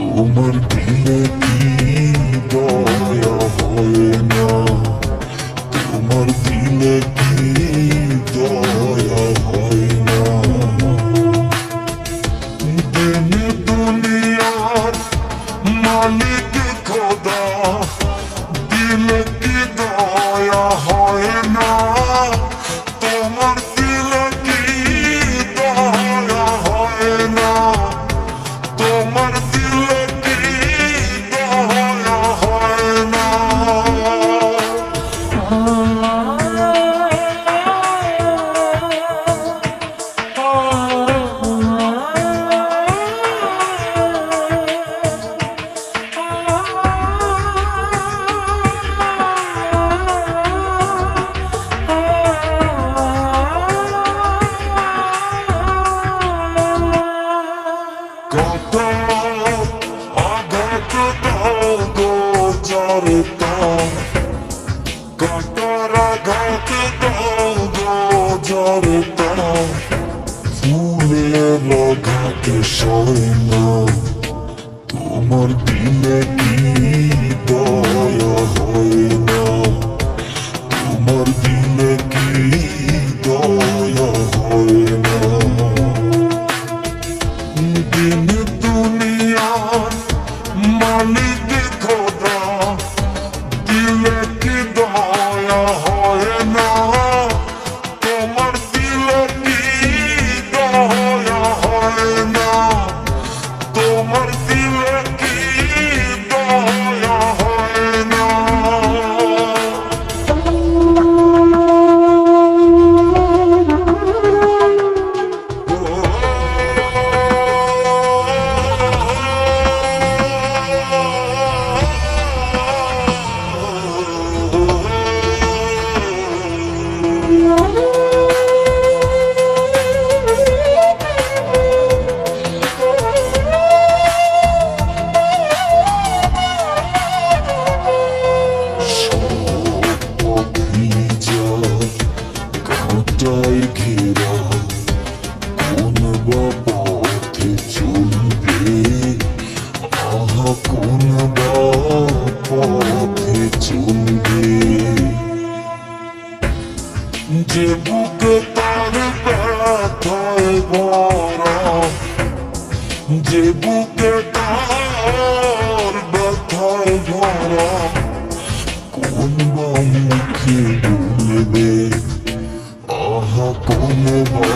তোমার দিলে কি দয়া হয় না, তোমার দিলে কি দয়া হয় না। দিন দুনিয়ার মালিক খোদা, দিলে কি দয়া হয় না, তোমার দিলে কি দয়া হয় না, তোমার দিলে কি দয়া হয় না। কত আঘাত দাও গো জড়তা, কত আঘাত দাও গো জড়তা, ফুলের আঘাত সয় না, তোমার দিলে কি দয়া হয় না, তোমার দিলে কি দয়া হয় না। দিন দুনিয়ার মালিক খোদা, দিলে কি দয়া হয় না, তোমার দিলে কি দয়া হয় না, তোমার দিলে কি দয়া হয় না। ঘটায় ঘেরা কোন বা পথে চলবে, আহা কোন বা পথে চলবে। যে বুকে তার ব্যথায় ভরা, যে বুকে তার ব্যথায় ভরা, কোন বা মুখে বলবে, আহা কোন বা